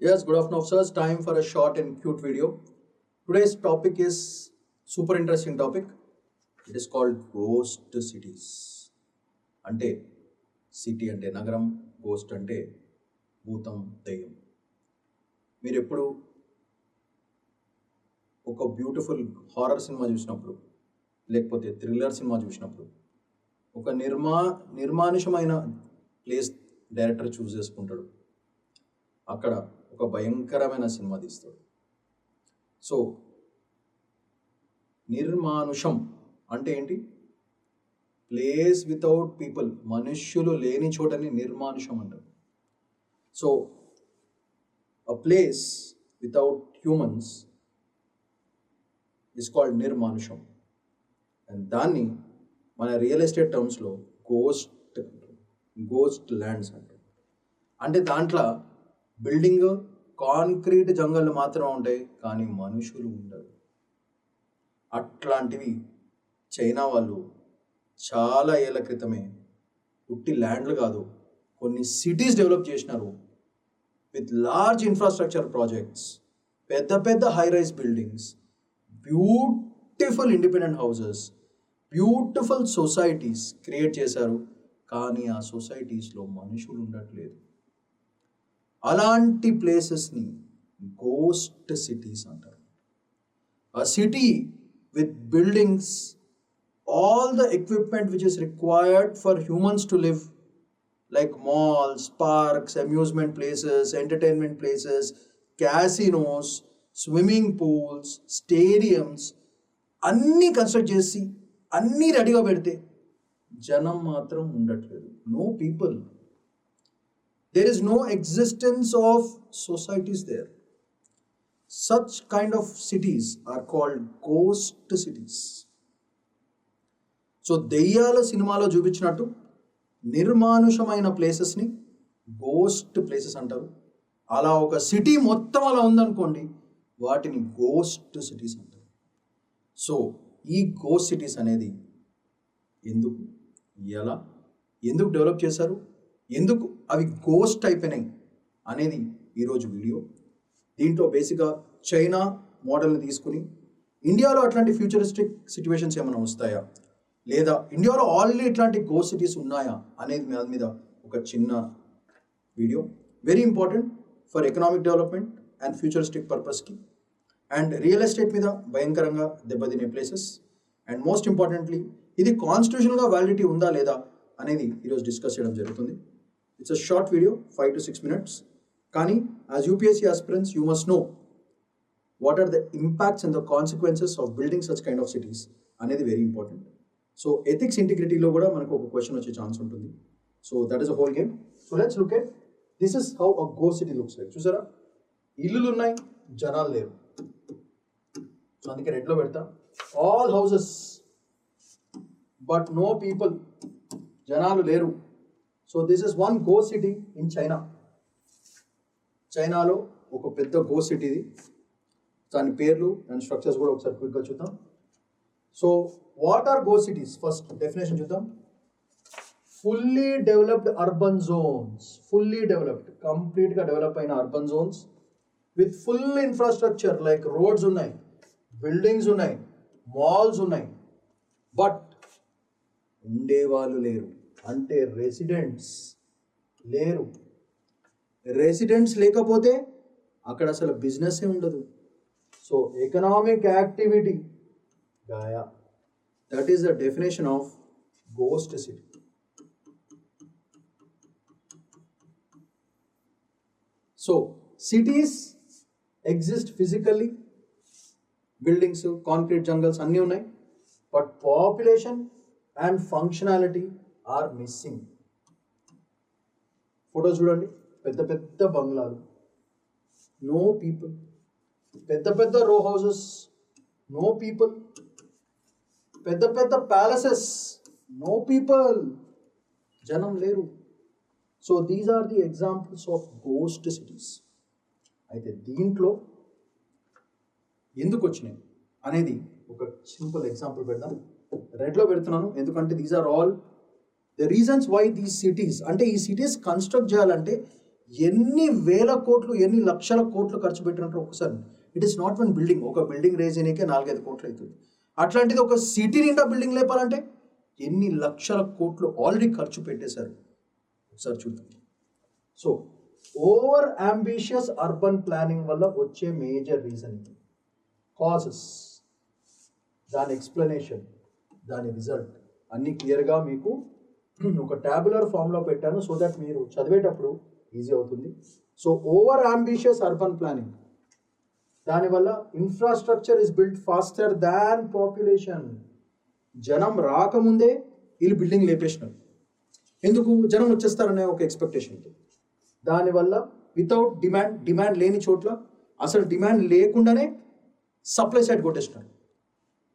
Yes, good afternoon, officers. Time for a short and cute video. Today's topic is super interesting topic. It is called ghost cities. అంటే city అంటే నగరం, ghost అంటే భూతం, దెయ్యం. మీరు ఎప్పుడు ఒక బ్యూటిఫుల్ హారర్ సినిమా చూసినప్పుడు, లేకపోతే థ్రిల్లర్ సినిమా చూసినప్పుడు, ఒక నిర్మానుషమైన ప్లేస్ డైరెక్టర్ చూస్ చేసుకుంటాడు. అక్కడ ఒక భయంకరమైన సినిమా తీస్తాడు. సో నిర్మానుషం అంటే ఏంటి? ప్లేస్ వితౌట్ పీపుల్, మనుష్యులు లేని చోటని నిర్మానుషం అంటారు. So a place without humans is called నిర్మానుషం. అండ్ దాన్ని మన రియల్ ఎస్టేట్ టర్మ్స్లో గోస్ట్ ల్యాండ్స్ అంటారు. అంటే దాంట్లో బిల్డింగ్, కాంక్రీట్ జంగళ్ళు మాత్రం ఉంటాయి, కానీ మనుషులు ఉండరు. అట్లాంటివి చైనా వాళ్ళు చాలా ఏళ్ళ క్రితమే ఉట్టి ల్యాండ్లు కాదు, కొన్ని సిటీస్ డెవలప్ చేసినారు విత్ లార్జ్ ఇన్ఫ్రాస్ట్రక్చర్ ప్రాజెక్ట్స్, పెద్ద పెద్ద high rise buildings, beautiful independent houses, beautiful societies create చేశారు. కానీ ఆ సొసైటీస్లో మనుషులు ఉండట్లేదు. అలాంటి ప్లేసెస్ని గోస్ట్ సిటీస్ అంటారు. A city with buildings, all the equipment which is required for humans to live, like malls, parks, amusement places, entertainment places, casinos, swimming pools, stadiums, అన్నీ కన్స్ట్రక్ట్ చేసి అన్నీ రెడీగా పెడితే జనం మాత్రం ఉండట్లేదు. No people. There is no existence of societies there. Such kind of cities are called ghost cities. So దెయ్యాల సినిమాలో చూపించినట్టు నిర్మానుషమైన ప్లేసెస్ని గోస్ట్ ప్లేసెస్ అంటారు. అలా ఒక సిటీ మొత్తం అలా ఉందనుకోండి, వాటిని గోస్ట్ సిటీస్ అంటారు. సో ఈ గోస్ట్ సిటీస్ అనేది ఎందుకు, ఎలా, ఎందుకు డెవలప్ చేశారు, ఎందుకు అవి గోస్ట్ అయిపోయినాయి అనేది ఈరోజు వీడియో. దీంట్లో బేసిక్గా చైనా మోడల్ని తీసుకుని ఇండియాలో అట్లాంటి ఫ్యూచరిస్టిక్ సిచ్యువేషన్స్ ఏమైనా వస్తాయా, లేదా ఇండియాలో ఆల్రెడీ ఇట్లాంటి గోస్ట్ సిటీస్ ఉన్నాయా అనేది దాని మీద ఒక చిన్న video. Very important for economic development and futuristic పర్పస్కి, అండ్ రియల్ ఎస్టేట్ మీద భయంకరంగా దెబ్బతినే ప్లేసెస్. అండ్ మోస్ట్ ఇంపార్టెంట్లీ ఇది కాన్స్టిట్యూషనల్గా వ్యాలిడిటీ ఉందా లేదా అనేది ఈరోజు డిస్కస్ చేయడం జరుగుతుంది. It's a short video, 5 to 6 minutes. కానీ as UPSC aspirants you must know what are the impacts and the consequences of building such kind of cities అనేది very important. So ethics ఇంటిగ్రిటీలో కూడా మనకు ఒక క్వశ్చన్ వచ్చే chance ఉంటుంది. So that is a whole game. So let's look at this is how a ghost city looks like. చూసారా, ఇల్లులు ఉన్నాయి, జనాలు లేరు. సో అందుకే రెడ్లో పెడతా, all houses but no people, జనాలు లేరు. So this is one ghost city in China. చైనాలో ఒక పెద్ద గోస్ట్ సిటీ ఇది. దాని పేర్లు అండ్ స్ట్రక్చర్స్ కూడా ఒకసారి క్విక్గా చూద్దాం. So what are ghost cities? First definition చూద్దాం. Fully developed urban zones. Fully developed, కంప్లీట్గా డెవలప్ అయిన urban zones with full infrastructure, like roads ఉన్నాయి, బిల్డింగ్స్ ఉన్నాయి, మాల్స్ ఉన్నాయి, బట్ ఉండేవాళ్ళు లేరు. అంటే రెసిడెంట్స్ లేరు. రెసిడెంట్స్ లేకపోతే అక్కడ అసలు బిజినెస్సే ఉండదు. సో ఎకనామిక్ యాక్టివిటీ గాయా. That is the definition of ghost city. So cities exist physically, buildings, concrete jungles అన్నీ ఉన్నాయి, but population and functionality are missing. Photo చూడండి, పెద్ద పెద్ద బంగ్లాలు, నో పీపుల్. పెద్ద పెద్ద రో హౌసెస్, నో పీపుల్. పెద్ద పెద్ద ప్యాలెసెస్, నో పీపుల్, జనం లేరు. So these are the examples of ghost cities. అయితే దీంట్లో ఎందుకు వచ్చినాయి అనేది ఒక సింపుల్ ఎగ్జాంపుల్ పెడదాం. రెడ్లో పెడుతున్నాను ఎందుకంటే these are all the reasons why these cities, అంటే ఈ సిటీస్ కన్స్ట్రక్ట్ చేయాలంటే ఎన్ని వేల కోట్లు ఎన్ని లక్షల కోట్లు ఖర్చు పెట్టినట్టు ఒకసారి. It is not one building. ఒక బిల్డింగ్ రేజ్ చేయడానికే 4-5 కోట్లు అవుతుంది. అట్లాంటిది ఒక సిటీ నిండా బిల్డింగ్ లేపాలంటే ఎన్ని లక్షల కోట్లు ఆల్రెడీ ఖర్చు పెట్టేశారు. ఒకసారి చూద్దాం. So over ambitious urban planning వల్ల వచ్చే మేజర్ రీజన్ కాజెస్, దాని ఎక్స్ప్లెనేషన్, దాని రిజల్ట్ అన్నీ క్లియర్గా మీకు ఒక ట్యాబులర్ ఫామ్లో పెట్టాను, సో దట్ మీరు చదివేటప్పుడు ఈజీ అవుతుంది. So over ambitious urban planning, దానివల్ల infrastructure is built faster than population. జనం రాకముందే వీళ్ళు బిల్డింగ్ లేపేసినారు. ఎందుకు? జనం వచ్చేస్తారనే ఒక ఎక్స్పెక్టేషన్తో. దానివల్ల వితౌట్ డిమాండ్ లేని చోట్ల అసలు డిమాండ్ లేకుండానే సప్లై సైడ్ కొట్టేసినారు.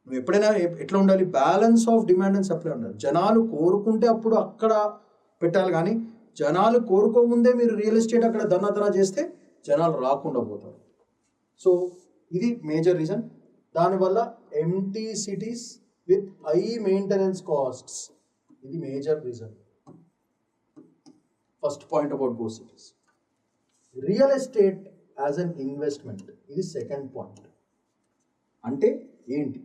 నువ్వు ఎప్పుడైనా ఎట్లా ఉండాలి? Balance of demand and supply ఉండాలి. జనాలు కోరుకుంటే అప్పుడు అక్కడ పెట్టాలి, కానీ జనాలు కోరుకోముందే మీరు రియల్ ఎస్టేట్ అక్కడ దన్నా చేస్తే జనాలు రాకుండా పోతారు. సో ఇది మేజర్ రీజన్. దానివల్ల empty cities with high maintenance costs, ఇది major reason. First point about గో cities. Real estate as an investment, ఇది సెకండ్ పాయింట్. అంటే ఏంటి?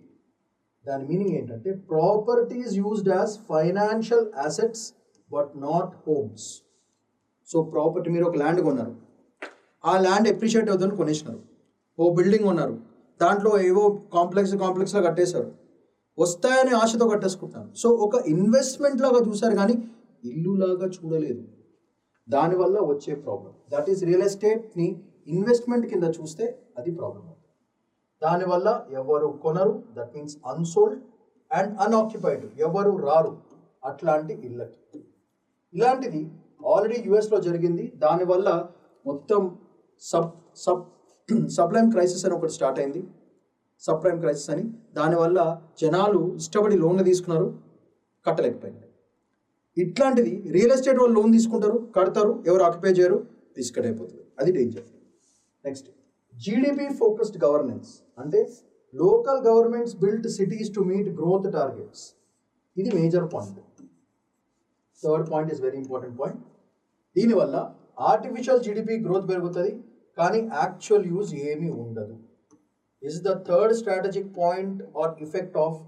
దాని మీనింగ్ ఏంటంటే properties used as financial assets but not homes. So property, మీరు ఒక ల్యాండ్ కొన్నారు, ఆ ల్యాండ్ ఎప్రిషియేట్ అవుతుందని కొనేసినారు. ఓ బిల్డింగ్ కొన్నారు, దాంట్లో ఏవో కాంప్లెక్స్లో కట్టేశారు, వస్తాయని ఆశతో కట్టేసుకుంటున్నారు. సో ఒక ఇన్వెస్ట్మెంట్ లాగా చూశారు కానీ ఇల్లు లాగా చూడలేదు. దానివల్ల వచ్చే ప్రాబ్లం, దట్ ఈస్ రియల్ ఎస్టేట్ని ఇన్వెస్ట్మెంట్ కింద చూస్తే అది ప్రాబ్లం. దానివల్ల ఎవరు కొనరు, that means unsold and unoccupied, ఎవరు రారు అట్లాంటి ఇళ్ళకి. ఇలాంటిది ఆల్రెడీ యుఎస్లో జరిగింది. దానివల్ల మొత్తం సబ్ప్రైమ్ క్రైసిస్ అని ఒకటి స్టార్ట్ అయింది, సబ్ప్రైమ్ క్రైసిస్ అని. దానివల్ల జనాలు ఇష్టపడి లోన్లు తీసుకున్నారు, కట్టలేకపోయింది. ఇట్లాంటిది రియల్ ఎస్టేట్ వాళ్ళు లోన్ తీసుకుంటారు, కడతారు, ఎవరు ఆక్యుపై చేయరు, బిస్కెట్ అయిపోతుంది. అది danger. Next, GDP focused governance, అంటే local governments built cities to meet growth targets. ఇది major point. Third point is very important point. దీనివల్ల ఆర్టిఫిషియల్ జీడిపి గ్రోత్ పెరుగుతుంది కానీ యాక్చువల్ యూజ్ ఏమీ ఉండదు. Is the third strategic point are effect of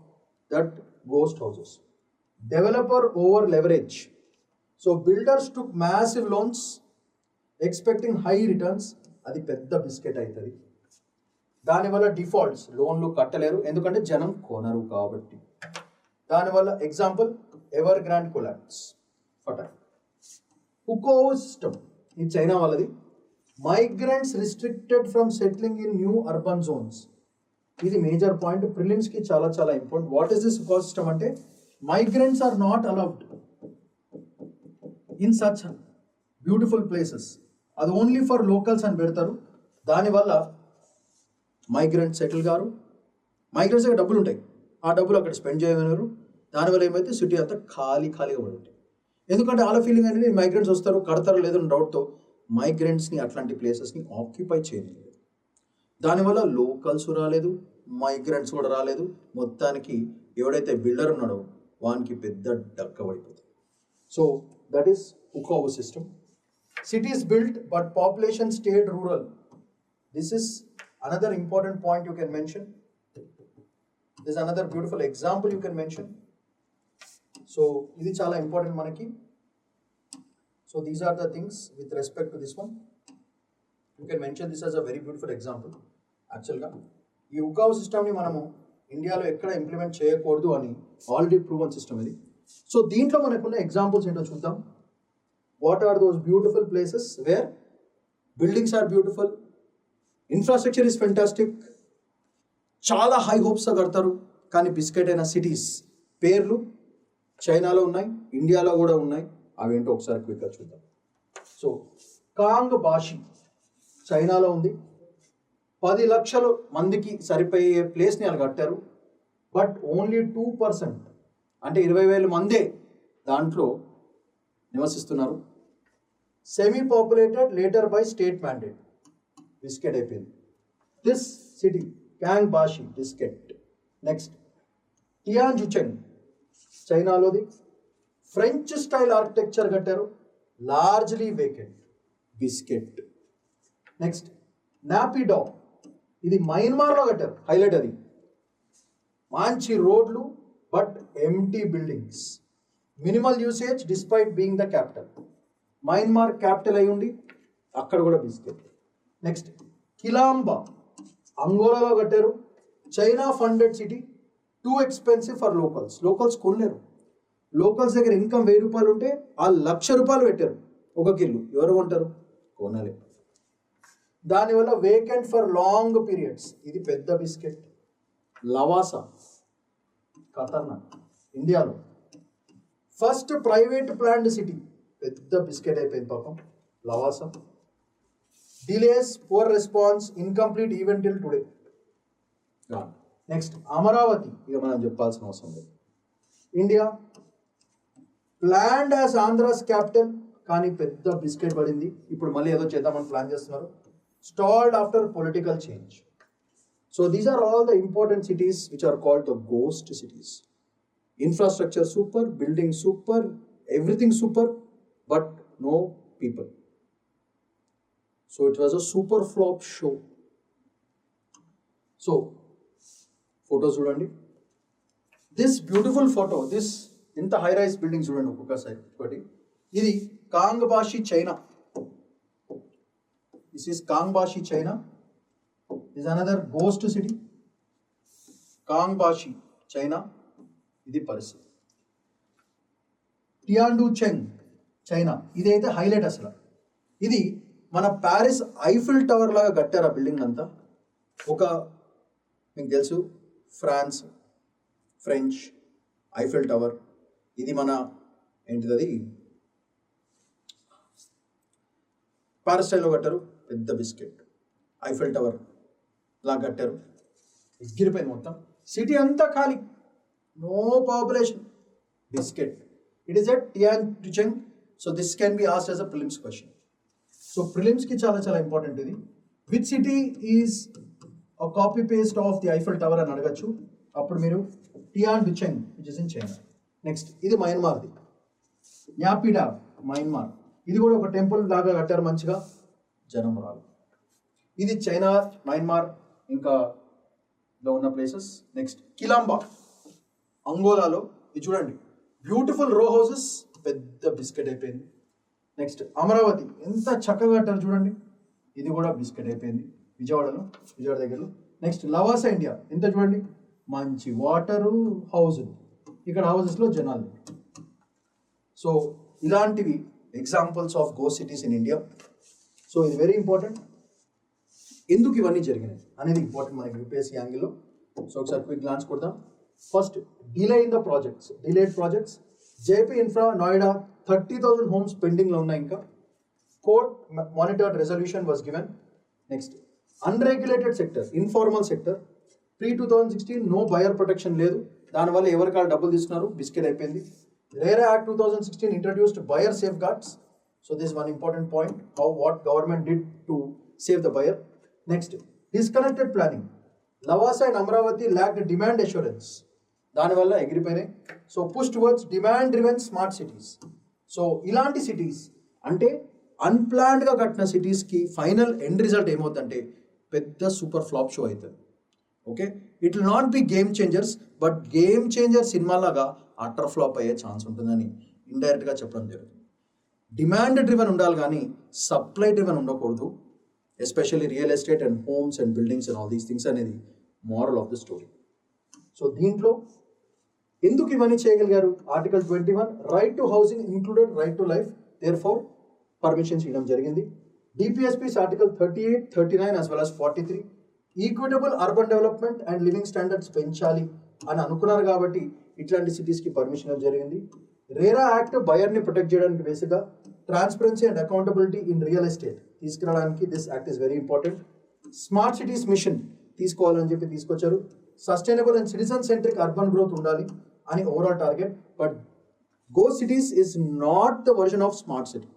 that ghost houses. Developer over leverage. So builders took massive loans expecting high returns, అది పెద్ద biscuit అవుతుంది. దానివల్ల defaults, లోన్లు కట్టలేరు ఎందుకంటే జనం కొనరు కాబట్టి. దానివల్ల ఎగ్జాంపుల్ ఎవర్ గ్రాండ్ కొలాప్స్, ఫటా. హుకో సిస్టమ్, ఇది చైనా వాళ్ళది. Migrants restricted from settling in new urban zones, ఇది మేజర్ పాయింట్. ప్రిలిమ్స్కి చాలా చాలా important. What is this Hukou system అంటే migrants are not allowed in such beautiful places. అది only for locals అని పెడతారు. దానివల్ల మైగ్రెంట్ సెటిల్ గారు, మైగ్రెంట్స్ దగ్గర డబ్బులు ఉంటాయి, ఆ డబ్బులు అక్కడ స్పెండ్ చేయమన్నారు. దానివల్ల ఏమైతే సిటీ అంతా ఖాళీగా పడి ఉంటాయి. ఎందుకంటే వాళ్ళ ఫీలింగ్ అనేది మైగ్రెంట్స్ వస్తారు, కడతారో లేదో డౌట్తో మైగ్రెంట్స్ని అట్లాంటి ప్లేసెస్ని ఆక్యుపై చేయలేదు. దానివల్ల లోకల్స్ రాలేదు, మైగ్రెంట్స్ కూడా రాలేదు. మొత్తానికి ఎవడైతే బిల్డర్ ఉన్నాడో వానికి పెద్ద డక్క పడిపోతుంది. So that is Hukou system. Cities built but population stayed rural. This is another important point you can mention. This is another beautiful example you can mention. So ఇది చాలా ఇంపార్టెంట్ మనకి. So these are the things with respect to this one. You can mention this as a very beautiful example. యాక్చువల్గా ఈ హుకో సిస్టమ్ని మనము ఇండియాలో ఎక్కడ implement చేయకూడదు అని ఆల్రెడీ ప్రూవన్ సిస్టమ్ ఇది. సో దీంట్లో మనకున్న ఎగ్జాంపుల్స్ ఏంటో చూద్దాం. What are those beautiful places where buildings are beautiful, infrastructure is fantastic, చాలా హై హోప్స్ కడతారు కానీ బిస్కెట్ అయిన సిటీస్ పేర్లు చైనాలో ఉన్నాయి, ఇండియాలో కూడా ఉన్నాయి. అవేంటో ఒకసారి క్విక్గా చూద్దాం. సో కాంగ్ బాషి చైనాలో ఉంది. 10 లక్షల మందికి సరిపోయే ప్లేస్ని వాళ్ళు కట్టారు. బట్ ఓన్లీ 2%, అంటే 20,000 మందే దాంట్లో నివసిస్తున్నారు. Semi populated later by state mandate, biscuit అయిపోయింది. This city Kangbashi, biscuit. Next Tianducheng చైనాలోది. ఫ్రెంచ్ స్టైల్ ఆర్కిటెక్చర్ కట్టారు, largely vacant. Biscuit. Next Naypyidaw, ఇది మయన్మార్లో కట్టారు, హైలైట్ అది. మంచి రోడ్లు but empty buildings, minimal usage despite being the capital. Myanmar capital అయి ఉండి అక్కడ కూడా బిస్కెట్. నెక్స్ట్ కిలాంబా, అంగోలాలో కట్టారు, China funded city, too expensive for locals. Locals కొనలేరు, లోకల్స్ దగ్గర ఇన్కమ్ 1000 రూపాయలు ఉంటే ఆ 1,00,000 రూపాయలు పెట్టారు ఒక కిలో, ఎవరు కొంటారు? కొనలేరు. దానివల్ల వేకెంట్ ఫర్ లాంగ్ పీరియడ్స్, ఇది పెద్ద బిస్కెట్. లవాసా, ఖతర్నాక్, ఇండియాలో ఫస్ట్ ప్రైవేట్ ప్లాన్డ్ సిటీ, పెద్ద బిస్కెట్ అయిపోయింది పాపం Lavasa. Delays, poor response, incomplete event till today. Next Amaravati, ఇక మనం చెప్పాల్సిన అవసరం లేదు. India planned as Andhra's capital, కానీ పెద్ద బిస్కెట్ పడింది. ఇప్పుడు మళ్ళీ ఏదో చేద్దామని ప్లాన్ చేస్తున్నారు. Stalled after political change. So these are all the important cities which are called the ghost cities. Infrastructure super, building super, everything super, but no people. So it was a super flop show. So photo చూడండి, this beautiful photo, this ఇంత high rise building చూడండి ఒక్కొక్క side ఒకటి. ఇది Kangbashi China. This is Kangbashi China, is another ghost city. Kangbashi China, ఇది పరిస్థితి. టియాన్డు చెంగ్ China, ఇదైతే highlight అసలు. ఇది మన ప్యారిస్ ఐఫిల్ టవర్ లాగా కట్టారు ఆ బిల్డింగ్ అంతా. ఒక మీకు తెలుసు ఫ్రెంచ్ ఐఫిల్ టవర్, ఇది మన ఏంటిది ప్యారిస్ స్టైల్లో కట్టారు, పెద్ద బిస్కెట్. ఐఫిల్ టవర్ లా కట్టారు, ఎగిరిపోయింది మొత్తం. సిటీ అంతా ఖాళీ, no population, biscuit. It is at Tianducheng. So this can be asked as a prelims question. So ప్రిలిమ్స్కి చాలా చాలా ఇంపార్టెంట్ ఇది. Which city is a copy paste of the Eiffel Tower అని అడగచ్చు. అప్పుడు మీరు Tianducheng which is in China. Next ఇది మయన్మార్ది, న్యాపిడా మయన్మార్. ఇది కూడా ఒక టెంపుల్ లాగా కట్టారు మంచిగా, జనం రాదు. ఇది చైనా, మయన్మార్ ఇంకా లో ఉన్న ప్లేసెస్. నెక్స్ట్ కిలాంబా అంగోలాలో, ఇది చూడండి బ్యూటిఫుల్ రో హౌసెస్, పెద్ద బిస్కెట్ అయిపోయింది. నెక్స్ట్ అమరావతి, ఎంత చక్కగా కట్టారు చూడండి, ఇది కూడా బిస్కెట్ అయిపోయింది విజయవాడ దగ్గరలో. నెక్స్ట్ లవాసా ఇండియా, ఎంత చూడండి మంచి వాటరు, హౌజులు, ఇక్కడ హౌజెస్లో జనాలు. సో ఇలాంటివి examples of ghost cities in India. So ఇది వెరీ ఇంపార్టెంట్. ఎందుకు ఇవన్నీ జరిగినాయి అనేది ఇంపార్టెంట్ మనకి యూపీఎస్సీ యాంగిల్లో. సో ఒకసారి క్విక్ గ్లాన్స్ కొడదాం. First delay in the projects, delayed projects. JP infra Noida 30,000 homes పెండింగ్లో ఉన్నాయి ఇంకా. Court monitored resolution was given. Next unregulated sector, informal sector, pre-2016 no buyer protection లేదు, దానివల్ల ఎవరికాలు డబ్బులు తీసుకున్నారు, బిస్కెట్ అయిపోయింది. RERA act 2016 introduced buyer safeguards. So this is one important point, how what government did to save the buyer. Next, disconnected planning. Lavasa and Amravati lacked demand assurance. దానివల్ల ఎగిరిపోయినాయి. So push towards demand driven smart cities. So ఇలాంటి cities అంటే అన్ప్లాన్డ్గా కట్టిన సిటీస్కి final end result ఏమవుతుందంటే పెద్ద super flop show అవుతుంది. Okay, it will not be game changers, but game changer సినిమాలాగా అటర్ ఫ్లాప్ అయ్యే ఛాన్స్ ఉంటుందని ఇండైరెక్ట్గా చెప్పడం జరుగుతుంది. డిమాండ్ డ్రివెన్ ఉండాలి కానీ సప్లై డ్రివెన్ ఉండకూడదు, especially real estate and homes and buildings and all these things అనేది moral of the story. So దీంట్లో ఎందుకు ఇవన్నీ చేయగలిగారు? Article 21 right to housing included right to life, there for permissions ఇవ్వడం జరిగింది. DPSPs article 38, 39 as well as 43 equitable urban development and living standards పెంచాలి అని అనుకున్నారు కాబట్టి ఇట్లాంటి సిటీస్కి పర్మిషన్ ఇవ్వడం జరిగింది. రేరా యాక్ట్ బయర్ని ప్రొటెక్ట్ చేయడానికి బేసిక్గా transparency and accountability in real estate తీసుకురావడానికి this act is very important. Smart cities mission తీసుకోవాలని చెప్పి తీసుకొచ్చారు. Sustainable and citizen centric urban growth ఉండాలి అని overall target. But ghost cities is not the version of smart city.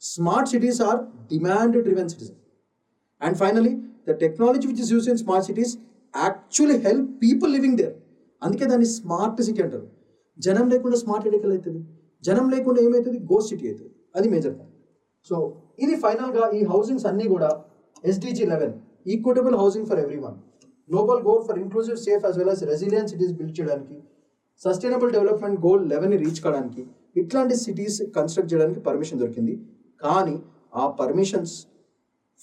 Smart cities are demand driven cities. And finally the technology which is used in smart cities actually help people living there. అందుకే దాన్ని smart city అంటారు. జనం లేకుండా smart ఎడికల్ అవుతుంది, జనం లేకుండా ఏమవుతుంది, ghost city అవుతుంది. అది మేజర్ పాయింట్. సో ఇది ఫైనల్గా ఈ హౌసింగ్స్ అన్నీ కూడా SDG 11 equitable housing for everyone, global goal for inclusive safe as well as resilience cities build చేయడానికి, సస్టైనబుల్ డెవలప్మెంట్ గోల్ 11ని రీచ్ కావడానికి ఇట్లాంటి సిటీస్ కన్స్ట్రక్ట్ చేయడానికి పర్మిషన్ దొరికింది. కానీ ఆ పర్మిషన్స్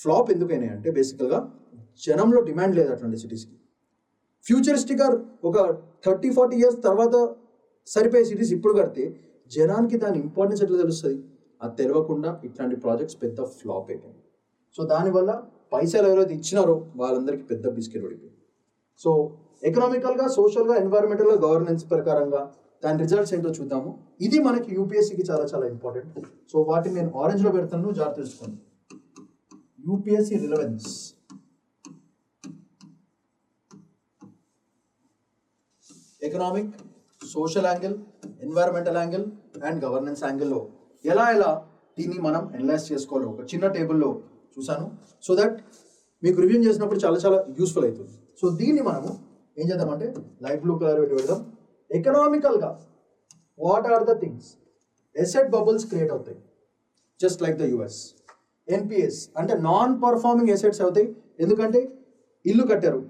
ఫ్లాప్ ఎందుకైనాయి అంటే బేసికల్గా జనంలో డిమాండ్ లేదు అట్లాంటి సిటీస్కి. ఫ్యూచరిస్టిక్గా ఒక 30-40 ఇయర్స్ తర్వాత సరిపోయే సిటీస్ ఇప్పుడు కడితే జనానికి దాని ఇంపార్టెన్స్ ఎట్లా తెలుస్తుంది? అది తెలియకుండా ఇట్లాంటి ప్రాజెక్ట్స్ పెద్ద ఫ్లాప్ అయిపోయింది. సో దానివల్ల పైసలు ఎవరైతే ఇచ్చినారో వాళ్ళందరికీ పెద్ద బిస్కెట్ పడిపోయింది. సో ఎకనామికల్గా, సోషల్గా, ఎన్వైరన్మెంటల్గా, గవర్నెన్స్ ప్రకారంగా దాని రిజల్ట్స్ ఏంటో చూద్దాము. ఇది మనకి యూపీఎస్సీకి చాలా చాలా ఇంపార్టెంట్. సో వాటిని నేను ఆరెంజ్లో పెడతాను, జాగ్రత్త తెలుసుకోండి. UPSC relevance, economic, social angle, environmental angle and governance యాంగిల్లో ఎలా దీన్ని మనం అనలైజ్ చేసుకోవాలో ఒక చిన్న టేబుల్లో చూసాను. సో దట్ మీకు రివ్యూ చేసినప్పుడు చాలా చాలా యూస్ఫుల్ అవుతుంది. సో దీన్ని మనము ఏం చేద్దామంటే లైట్ బ్లూ కలర్ పెట్టి పెడదాం. ఎకనామికల్గా what are the things? Asset bubbles create అవుతాయి just like the US. NPAs అంటే నాన్ పర్ఫార్మింగ్ ఎసెట్స్ అవుతాయి. ఎందుకంటే ఇల్లు కట్టారు,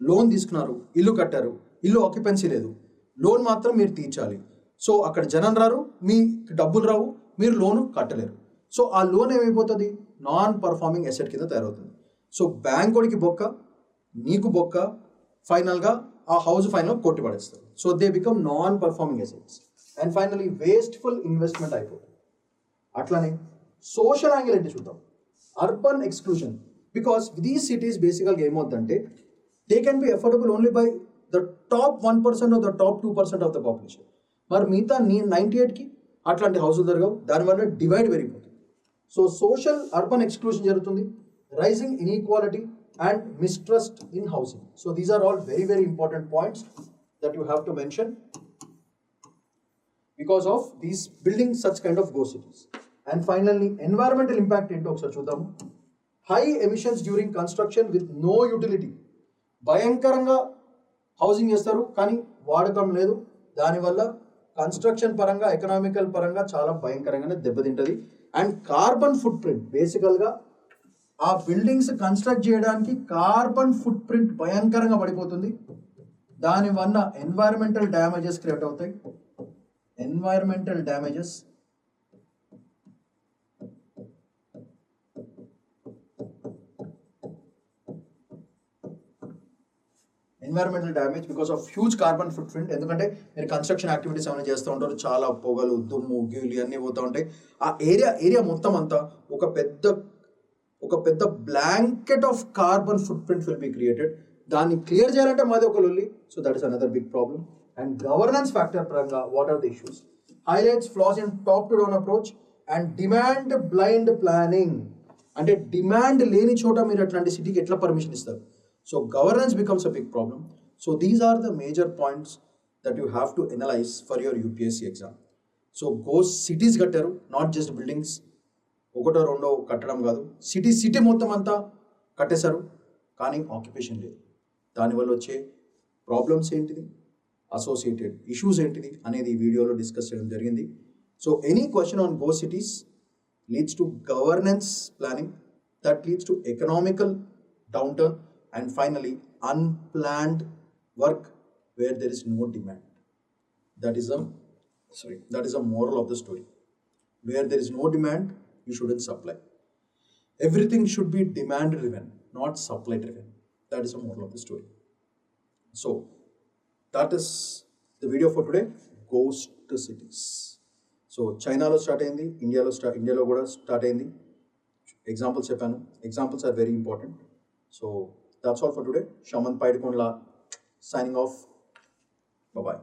లోన్ తీసుకున్నారు, ఇల్లు కట్టారు, ఇల్లు ఆక్యుపెన్సీ లేదు, లోన్ మాత్రం మీరు తీర్చాలి. సో అక్కడ జనం రారు, మీ డబ్బులు రావు, మీరు లోను కట్టలేరు. సో ఆ లోన్ ఏమైపోతుంది? నాన్ పర్ఫార్మింగ్ ఎసెట్ కింద తయారవుతుంది. సో బ్యాంకుడికి బొక్క, నీకు బొక్క, ఫైనల్గా ఆ హౌస్ ఫైనల్ కొట్టి పడేస్తారు. So they become non performing assets and finally wasteful investment అయిపోతుంది. అట్లానే సోషల్ యాంగిల్ ఏంటి చూద్దాం. Urban exclusion, because these cities బేసికల్గా ఏమవుతుందంటే they can be affordable only by the top 1% of the top 2% of the population. మరి మిగతా 98కి అట్లాంటి హౌసులు దొరకవు, దానివల్ల డివైడ్ పెరిగిపోతుంది. సో సోషల్ అర్బన్ ఎక్స్క్లూజన్ జరుగుతుంది, rising inequality and mistrust in housing. So these are all very very important points that you have to mention because of these building such kind of go cities. And finally environmental impact ఏంటో ఒకసారి చూద్దాము. High emissions during construction with no utility. భయంకరంగా housing చేస్తారు కానీ వాడకం లేదు, దానివల్ల construction పరంగా, ఎకనామికల్ పరంగా చాలా భయంకరంగానే దెబ్బతింటుంది. అండ్ కార్బన్ ఫుట్ ప్రింట్, బేసికల్గా ఆ బిల్డింగ్స్ కన్స్ట్రక్ట్ చేయడానికి కార్బన్ ఫుట్ ప్రింట్ భయంకరంగా పడిపోతుంది. దానివల్ల ఎన్వైరన్మెంటల్ డ్యామేజెస్ క్రియేట్ అవుతాయి. Environmental damages, environmental damage because of huge carbon foot print. ఎందుకంటే మీరు కన్స్ట్రక్షన్ యాక్టివిటీస్ ఏమైనా చేస్తూ ఉంటారు, చాలా పొగలు, దుమ్ము, గీలు అన్నీ పోతూ ఉంటాయి. ఆ ఏరియా మొత్తం అంతా ఒక పెద్ద blanket of carbon footprint will be created. దాన్ని క్లియర్ చేయాలంటే మాది ఒక లొల్లి. So that is another big problem. And governance factor పరంగా what are the issues? Highlights flaws in top to down approach and demand blind planning. అంటే demand లేని చోట మీరు అట్లాంటి సిటీకి ఎట్లా పర్మిషన్ ఇస్తారు? So governance becomes a big problem. So these are the major points that you have to analyze for your UPSC exam. So ghost cities కట్టారు, not just buildings. ఒకటో రెండో కట్టడం కాదు, సిటీ మొత్తం అంతా కట్టేశారు కానీ ఆక్యుపేషన్ లేదు. దానివల్ల వచ్చే ప్రాబ్లమ్స్ ఏంటిది, అసోసియేటెడ్ ఇష్యూస్ ఏంటిది అనేది ఈ వీడియోలో డిస్కస్ చేయడం జరిగింది. So any question on ghost cities leads to governance planning, that leads to economical downturn. And finally, unplanned work where there is no demand. That is a moral of the story. Where there is no demand, you shouldn't supply. Everything should be demand driven, not supply driven. That is a moral of the story. So, that is the video for today. Ghost cities. So, China lo start ayindi, India lo kuda start ayindi. Examples cheppanu. Examples are very important. So, that's all for today. Shaman Paidikondla signing off. Bye-bye.